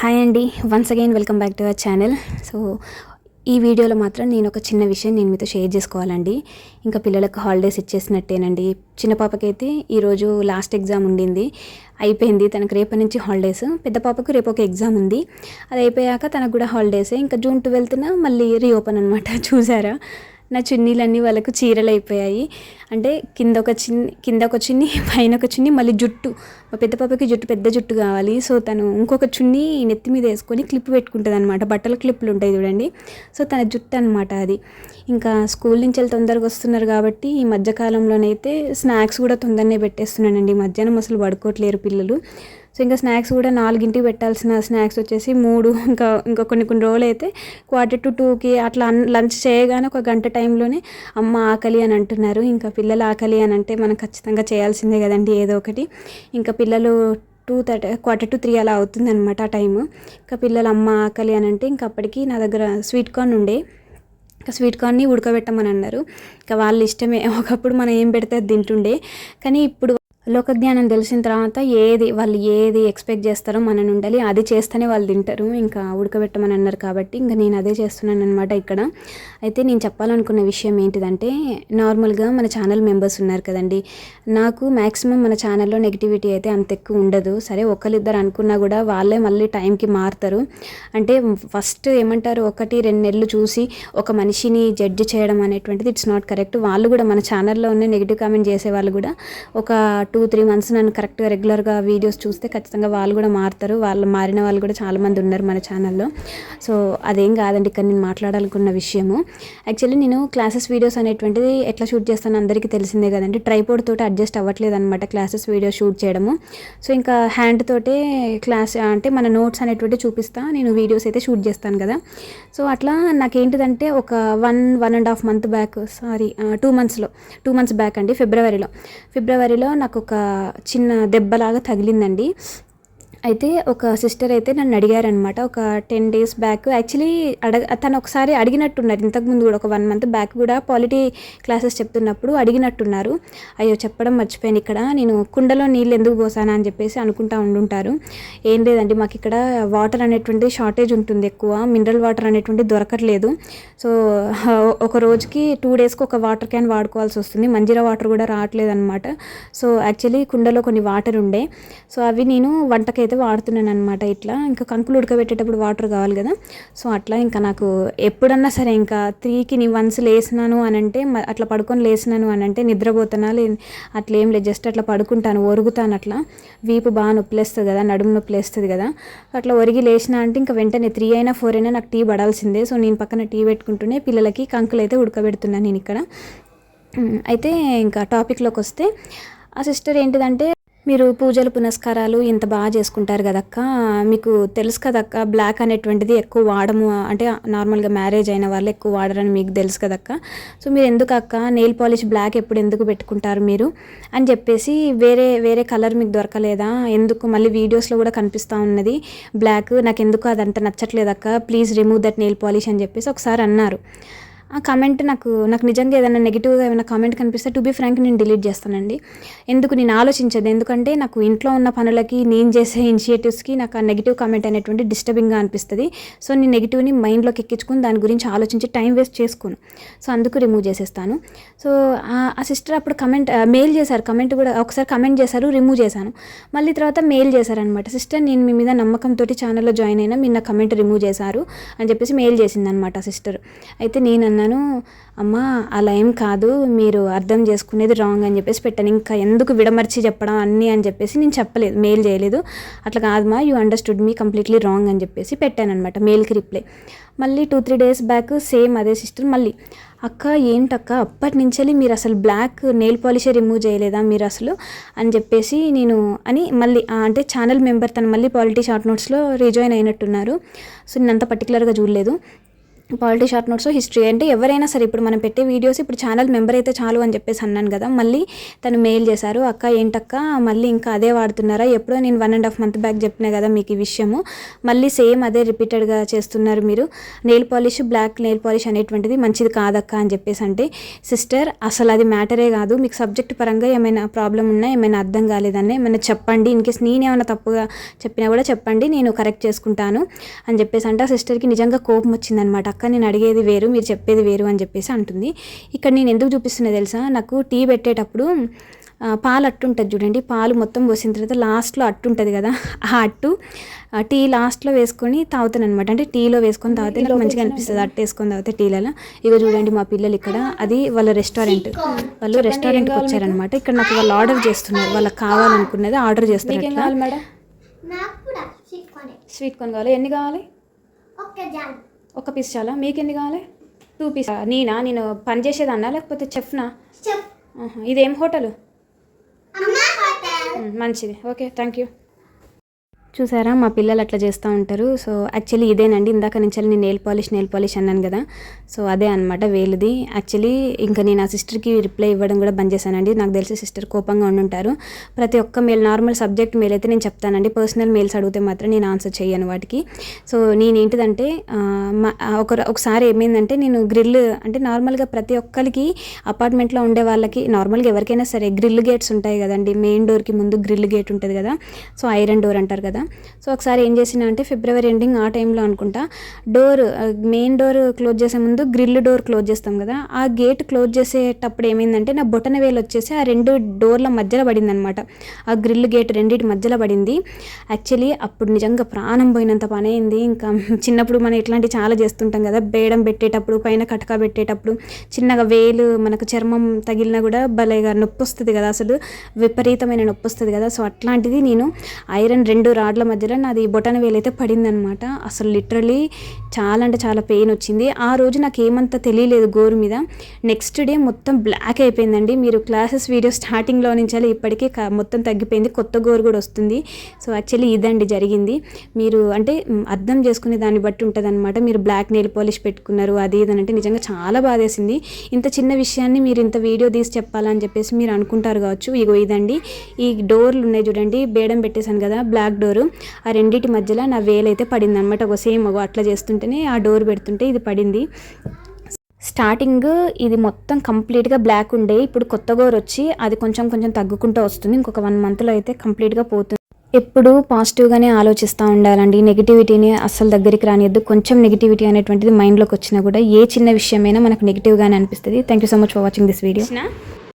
Hi అండి, once again welcome back to our channel. So ఈ వీడియోలో మాత్రం నేను ఒక చిన్న విషయం మీతో షేర్ చేసుకోవాలండి. ఇంకా పిల్లలకు హాలిడేస్ ఇచ్చేసినట్టేనండి. చిన్న పాపకైతే ఈరోజు లాస్ట్ ఎగ్జామ్ ఉండింది, అయిపోయింది. తనకు రేపటి నుంచి హాలిడేస్. పెద్ద పాపకు రేపు ఒక ఎగ్జామ్ ఉంది, అది అయిపోయాక తనకు కూడా హాలిడేసే. ఇంకా జూన్ 12న మళ్ళీ రీఓపెన్ అనమాట. చూసారా, నా చున్నీలన్నీ వాళ్ళకు చీరలు అయిపోయాయి. అంటే కింద ఒక చున్నీ పైన ఒక చున్నీ, మళ్ళీ జుట్టు. మా పెద్ద పాపకి పెద్ద జుట్టు కావాలి. సో తను ఇంకొక చున్నీ నెత్తి మీద వేసుకొని క్లిప్ పెట్టుకుంటుంది అనమాట. బట్టల క్లిప్పులు ఉంటాయి చూడండి, సో తన జుట్టు అనమాట అది. ఇంకా స్కూల్ నుంచి వెళ్ళి తొందరగా వస్తున్నారు కాబట్టి ఈ మధ్యకాలంలోనైతే స్నాక్స్ కూడా తొందరనే పెట్టేస్తున్నానండి. మధ్యాహ్నం అసలు పడుకోవట్లేరు పిల్లలు. సో ఇంకా స్నాక్స్ కూడా 4ంటికి పెట్టాల్సిన స్నాక్స్ వచ్చేసి 3, ఇంకా కొన్ని రోజులు అయితే 1:45కి అట్లా లంచ్ చేయగానే ఒక గంట టైంలోనే అమ్మ ఆకలి అని అంటున్నారు. ఇంకా పిల్లలు ఆకలి అని అంటే మనం ఖచ్చితంగా చేయాల్సిందే కదండి ఏదో ఒకటి. ఇంకా పిల్లలు 2:30, 2:45 అలా అవుతుందన్నమాట ఆ టైము. ఇంకా పిల్లలు అమ్మ ఆకలి అని అంటే ఇంకా అప్పటికి నా దగ్గర స్వీట్ కార్న్ ఉండే. ఇంకా స్వీట్ కార్న్ని ఉడకబెట్టమని అన్నారు. ఇంకా వాళ్ళ ఇష్టమే. ఒకప్పుడు మనం ఏం పెడితే అది తింటుండే, కానీ ఇప్పుడు లోకజ్ఞానం తెలిసిన తర్వాత వాళ్ళు ఏది ఎక్స్పెక్ట్ చేస్తారో మనం ఉండాలి, అది చేస్తేనే వాళ్ళు తింటారు. ఇంకా ఉడకబెట్టమని అన్నారు కాబట్టి ఇంకా నేను అదే చేస్తున్నాను అనమాట ఇక్కడ. అయితే నేను చెప్పాలనుకున్న విషయం ఏంటిదంటే, నార్మల్గా మన ఛానల్ మెంబర్స్ ఉన్నారు కదండి, నాకు మ్యాక్సిమం మన ఛానల్లో నెగిటివిటీ అయితే అంత ఎక్కువ ఉండదు. సరే ఒకరిద్దరు అనుకున్నా కూడా వాళ్ళే మళ్ళీ టైంకి మారుతారు. అంటే ఫస్ట్ ఏమంటారు, 1-2 నెలలు చూసి ఒక మనిషిని జడ్జి చేయడం అనేటువంటిది ఇట్స్ నాట్ కరెక్ట్. వాళ్ళు కూడా మన ఛానల్లో ఉన్న నెగిటివ్ కామెంట్ చేసే వాళ్ళు కూడా ఒక 2-3 మంత్స్ నన్ను కరెక్ట్గా రెగ్యులర్గా వీడియోస్ చూస్తే ఖచ్చితంగా వాళ్ళు కూడా మారుతారు. మారిన వాళ్ళు కూడా చాలామంది ఉన్నారు మన ఛానల్లో. సో అదేం కాదండి ఇక్కడ నేను మాట్లాడాలనుకున్న విషయము. యాక్చువల్లీ నేను క్లాసెస్ వీడియోస్ అనేటువంటిది ఎట్లా షూట్ చేస్తానో అందరికీ తెలిసిందే కదండి. ట్రైపోర్డ్ తోటి అడ్జస్ట్ అవ్వట్లేదు అనమాట క్లాసెస్ వీడియో షూట్ చేయడము. సో ఇంకా హ్యాండ్ తోటే క్లాస్ అంటే మన నోట్స్ అనేటువంటి చూపిస్తా నేను వీడియోస్ అయితే షూట్ చేస్తాను కదా. సో అట్లా నాకేంటిదంటే ఒక 1.5 మంత్ బ్యాక్, 2 మంత్స్ బ్యాక్ అండి, ఫిబ్రవరిలో నాకు ఒక చిన్న దెబ్బలాగా తగిలిందండి. అయితే ఒక సిస్టర్ అయితే నన్ను అడిగారనమాట ఒక 10 days బ్యాక్. యాక్చువల్లీ తను ఒకసారి అడిగినట్టున్నారు ఇంతకుముందు కూడా, ఒక 1 month బ్యాక్ కూడా పాలిటీ క్లాసెస్ చెప్తున్నప్పుడు అడిగినట్టున్నారు. అయ్యో చెప్పడం మర్చిపోయాను, ఇక్కడ నేను కుండలో నీళ్ళు ఎందుకు పోసానా అని చెప్పేసి అనుకుంటా ఉండుంటారు. ఏం లేదండి, మాకు ఇక్కడ వాటర్ అనేటువంటి షార్టేజ్ ఉంటుంది, ఎక్కువ మినరల్ వాటర్ అనేటువంటి దొరకట్లేదు. సో ఒక రోజుకి 2 daysకి ఒక వాటర్ క్యాన్ వాడుకోవాల్సి వస్తుంది. మంజీరా వాటర్ కూడా రావట్లేదు అనమాట. సో యాక్చువల్లీ కుండలో కొన్ని వాటర్ ఉండే, సో అవి నేను వంటకైతే వాడుతున్నాను అనమాట. ఇట్లా ఇంకా కంకులు ఉడకబెట్టేటప్పుడు వాటర్ కావాలి కదా. సో అట్లా ఇంకా నాకు ఎప్పుడన్నా సరే ఇంకా 3కి వన్స్ లేసినాను అని అంటే, అట్లా పడుకొని లేసినాను అని అంటే నిద్రపోతానా అట్లా ఏం లేదు, జస్ట్ అట్లా పడుకుంటాను, ఒరుగుతాను. అట్లా వీపు బాగా నొప్పిలేస్తుంది కదా, నడుము నొప్పిలేస్తుంది కదా. అట్లా ఒరిగి లేచినా అంటే ఇంకా వెంటనే 3 అయినా 4 అయినా నాకు టీ పడాల్సిందే. సో నేను పక్కన టీ పెట్టుకుంటూనే పిల్లలకి కంకులు అయితే ఉడకబెడుతున్నాను నేను ఇక్కడ. అయితే ఇంకా టాపిక్లోకి వస్తే, ఆ సిస్టర్ ఏంటిదంటే, మీరు పూజలు పునస్కారాలు ఇంత బాగా చేసుకుంటారు కదక్క, మీకు తెలుసు కదక్క బ్లాక్ అనేటువంటిది ఎక్కువ వాడము, అంటే నార్మల్గా మ్యారేజ్ అయిన వాళ్ళు ఎక్కువ వాడరని మీకు తెలుసు కదక్క. సో మీరు ఎందుకు అక్క నెయిల్ పాలిష్ బ్లాక్ ఎందుకు పెట్టుకుంటారు మీరు అని చెప్పేసి, వేరే కలర్ మీకు దొరకలేదా ఎందుకు, మళ్ళీ వీడియోస్లో కూడా కనిపిస్తూ ఉన్నది బ్లాక్, నాకు ఎందుకు అదంతా నచ్చట్లేదక్క, please remove that nail polish అని చెప్పేసి ఒకసారి అన్నారు. ఆ కామెంట్ నాకు నిజంగా ఏదైనా నెగిటివ్గా ఏమైనా కామెంట్ కనిపిస్తే టు బీ ఫ్రాంక్ నేను డిలీట్ చేస్తానండి. నేను ఆలోచించదు, ఎందుకంటే నాకు ఇంట్లో ఉన్న పనులకి నేను చేసే ఇనిషియేటివ్స్కి నాకు ఆ నెగిటివ్ కామెంట్ అనేటువంటి డిస్టర్బింగ్గా అనిపిస్తుంది. సో నేను నెగిటివ్ని మైండ్లోకి ఎక్కించుకుని దాని గురించి ఆలోచించి టైం వేస్ట్ చేసుకోను. సో అందుకు రిమూవ్ చేసేస్తాను. సో ఆ సిస్టర్ అప్పుడు మెయిల్ చేశారు, కమెంట్ కూడా ఒకసారి కమెంట్ చేశారు, రిమూవ్ చేశాను. మళ్ళీ తర్వాత మెయిల్ చేశారనమాట, సిస్టర్ నేను మీ మీద నమ్మకంతో ఛానల్లో జాయిన్ అయినా, మీరు నా కమెంట్ రిమూవ్ చేశారు అని చెప్పేసి మెయిల్ చేసిందనమాట ఆ సిస్టర్. అయితే నేను అన్నాను, అమ్మ అలా ఏం కాదు, మీరు అర్థం చేసుకునేది రాంగ్ అని చెప్పేసి పెట్టాను. ఇంకా ఎందుకు విడమర్చి చెప్పడం అన్నీ అని చెప్పేసి నేను చెప్పలేదు, మెయిల్ చేయలేదు. అట్లా కాదమ్మా, you understood me completely wrong అని చెప్పేసి పెట్టాను అనమాట మెయిల్కి రిప్లై. మళ్ళీ 2-3 days బ్యాక్ సేమ్ అదే సిస్టర్ మళ్ళీ, అక్క ఏంటక్క అప్పటి నుంచి మీరు అసలు బ్లాక్ నెయిల్ పాలిషే రిమూవ్ చేయలేదా మీరు అసలు అని చెప్పేసి మళ్ళీ అంటే ఛానల్ మెంబర్ తను మళ్ళీ పాలిటీ షార్ట్ నోట్స్లో రీజాయిన్ అయినట్టున్నారు. సో నేను అంత పర్టికులర్గా చూడలేదు. పాలిటీ షార్ట్ నోట్స్, హిస్టరీ, అంటే ఎవరైనా సరే ఇప్పుడు మనం పెట్టే వీడియోస్ ఇప్పుడు ఛానల్ మెంబర్ అయితే చాలు అని చెప్పేసి అన్నాను కదా. మళ్ళీ తను మెయిల్ చేశారు, అక్క ఏంటక్క మళ్ళీ ఇంకా అదే వాడుతున్నారా, ఎప్పుడో నేను 1.5 month బ్యాక్ చెప్పినా కదా మీకు ఈ విషయము, మళ్ళీ సేమ్ అదే రిపీటెడ్గా చేస్తున్నారు మీరు, nail polish black nail polish అనేటువంటిది మంచిది కాదక్క అని చెప్పేసి అంటే, సిస్టర్ అసలు అది మ్యాటరే కాదు, మీకు సబ్జెక్ట్ పరంగా ఏమైనా ప్రాబ్లం ఉన్నా, ఏమైనా అర్థం కాలేదని ఏమైనా చెప్పండి, ఇన్కేస్ నేనేమైనా తప్పుగా చెప్పినా కూడా చెప్పండి, నేను కరెక్ట్ చేసుకుంటాను అని చెప్పేసి అంటే ఆ సిస్టర్కి నిజంగా కోపం వచ్చిందనమాట. అక్క నేను అడిగేది వేరు, మీరు చెప్పేది వేరు అని చెప్పేసి అంటుంది. ఇక్కడ నేను ఎందుకు చూపిస్తున్నా తెలుసా, నాకు టీ పెట్టేటప్పుడు పాలు అట్టు ఉంటుంది చూడండి, పాలు మొత్తం పోసిన తర్వాత లాస్ట్లో అట్టు ఉంటుంది కదా, ఆ అట్టు టీ లాస్ట్లో వేసుకొని తాగుతాను అనమాట. అంటే టీలో వేసుకొని తాగితే నాకు మంచిగా అనిపిస్తుంది, అట్టు వేసుకొని తాగితే టీలలో. ఇగో చూడండి మా పిల్లలు ఇక్కడ, అది వాళ్ళ రెస్టారెంట్కి వచ్చారనమాట. ఇక్కడ నాకు వాళ్ళు ఆర్డర్ చేస్తున్నారు, వాళ్ళకి కావాలనుకున్నది ఆర్డర్ చేస్తారు. మేడం స్వీట్ కార్న్ కావాలి, ఎన్ని కావాలి? ఒక పీస్ చాలా, మీకు ఎన్ని కావాలి? 2 పీస్. నేను పని చేసేదన్నా లేకపోతే చెఫ్నా? ఇదేం హోటలు? మంచిది, ఓకే థ్యాంక్ యూ. చూసారా మా పిల్లలు అట్లా చేస్తూ ఉంటారు. సో యాక్చువల్లీ ఇదేనండి, ఇందాక నుంచి నేను నెయిల్ పాలిష్ అన్నాను కదా, సో అదే అనమాట వేలుది. యాక్చువల్లీ ఇంకా నేను ఆ సిస్టర్కి రిప్లై ఇవ్వడం కూడా బంద్ చేశానండి. నాకు తెలిసి సిస్టర్ కోపంగా ఉండుంటారు. ప్రతి ఒక్క మెయిల్, నార్మల్ సబ్జెక్ట్ మెయిల్ అయితే నేను చెప్తానండి, పర్సనల్ మెయిల్స్ అడిగితే మాత్రం నేను ఆన్సర్ చేయను వాటికి. సో నేనేంటిదంటే ఒకసారి ఏమైందంటే, నేను గ్రిల్ అంటే నార్మల్గా ప్రతి ఒక్కరికి అపార్ట్మెంట్లో ఉండే వాళ్ళకి నార్మల్గా ఎవరికైనా సరే గ్రిల్ గేట్స్ ఉంటాయి కదండి, మెయిన్ డోర్కి ముందు గ్రిల్ గేట్ ఉంటుంది కదా, సో ఐరన్ డోర్ అంటారు కదా. సో ఒకసారి ఏం చేసినా అంటే ఫిబ్రవరి ఎండింగ్ ఆ టైంలో అనుకుంటా, మెయిన్ డోర్ క్లోజ్ చేసే ముందు గ్రిల్ డోర్ క్లోజ్ చేస్తాం కదా, ఆ గేట్ క్లోజ్ చేసేటప్పుడు ఏమైందంటే నా బొటన వేలు వచ్చేసి ఆ 2 డోర్ల మధ్యలో పడింది అనమాట. ఆ గ్రిల్ గేట్ రెండింటి మధ్యలో పడింది. యాక్చువల్లీ అప్పుడు నిజంగా ప్రాణం పోయినంత పని అయింది. ఇంకా చిన్నప్పుడు మనం ఇట్లాంటివి చాలా చేస్తుంటాం కదా, బేడం పెట్టేటప్పుడు, పైన కటక పెట్టేటప్పుడు చిన్నగా వేలు మనకు చర్మం తగిలినా కూడా భలేగా నొప్పి వస్తుంది కదా, అసలు విపరీతమైన నొప్పి వస్తుంది కదా. సో అట్లాంటిది నేను ఐరన్ 2 రాడ్ల మధ్యలో నాది బొటన వేలు అయితే పడిందనమాట. అసలు లిటరలీ చాలా అంటే చాలా పెయిన్ వచ్చింది. ఆ రోజు నాకు ఏమంత తెలియలేదు గోరు మీద. నెక్స్ట్ డే మొత్తం బ్లాక్ అయిపోయిందండి. మీరు క్లాసెస్ వీడియో స్టార్టింగ్లో నుంచి ఇప్పటికీ మొత్తం తగ్గిపోయింది, కొత్త గోరు కూడా వస్తుంది. సో యాక్చువల్లీ ఇదండి జరిగింది. మీరు అంటే అర్థం చేసుకునే దాన్ని బట్టి ఉంటుంది అనమాట. మీరు బ్లాక్ నెయిల్ పాలిష్ పెట్టుకున్నారు అది ఇదనంటే నిజంగా చాలా బాధేసింది. ఇంత చిన్న విషయాన్ని మీరు ఇంత వీడియో తీసి చెప్పాలని చెప్పేసి మీరు అనుకుంటారు కావచ్చు. ఇగో ఇదండి, ఈ డోర్లు ఉన్నాయి చూడండి, బేడం పెట్టేశాను కదా బ్లాక్ డోరు, ఆ రెండింటి మధ్యలో నా వేలైతే పడింది అనమాట. ఒక సేమ్ అట్లా చేస్తుంటేనే ఆ డోర్ పెడుతుంటే ఇది పడింది. స్టార్టింగ్ ఇది మొత్తం కంప్లీట్గా బ్లాక్ ఉండే, ఇప్పుడు కొత్త గోరు వచ్చి అది కొంచెం కొంచెం తగ్గుకుంటూ వస్తుంది. ఇంకొక 1 monthలో అయితే కంప్లీట్గా పోతుంది. ఎప్పుడు పాజిటివ్గానే ఆలోచిస్తూ ఉండాలండి, నెగిటివిటీని అస్సలు దగ్గరికి రానియద్దు. కొంచెం నెగిటివిటీ అనేటువంటిది మైండ్లోకి వచ్చినా కూడా ఏ చిన్న విషయమైనా మనకు నెగిటివ్గానే అనిపిస్తుంది. Thank you so much for watching this video.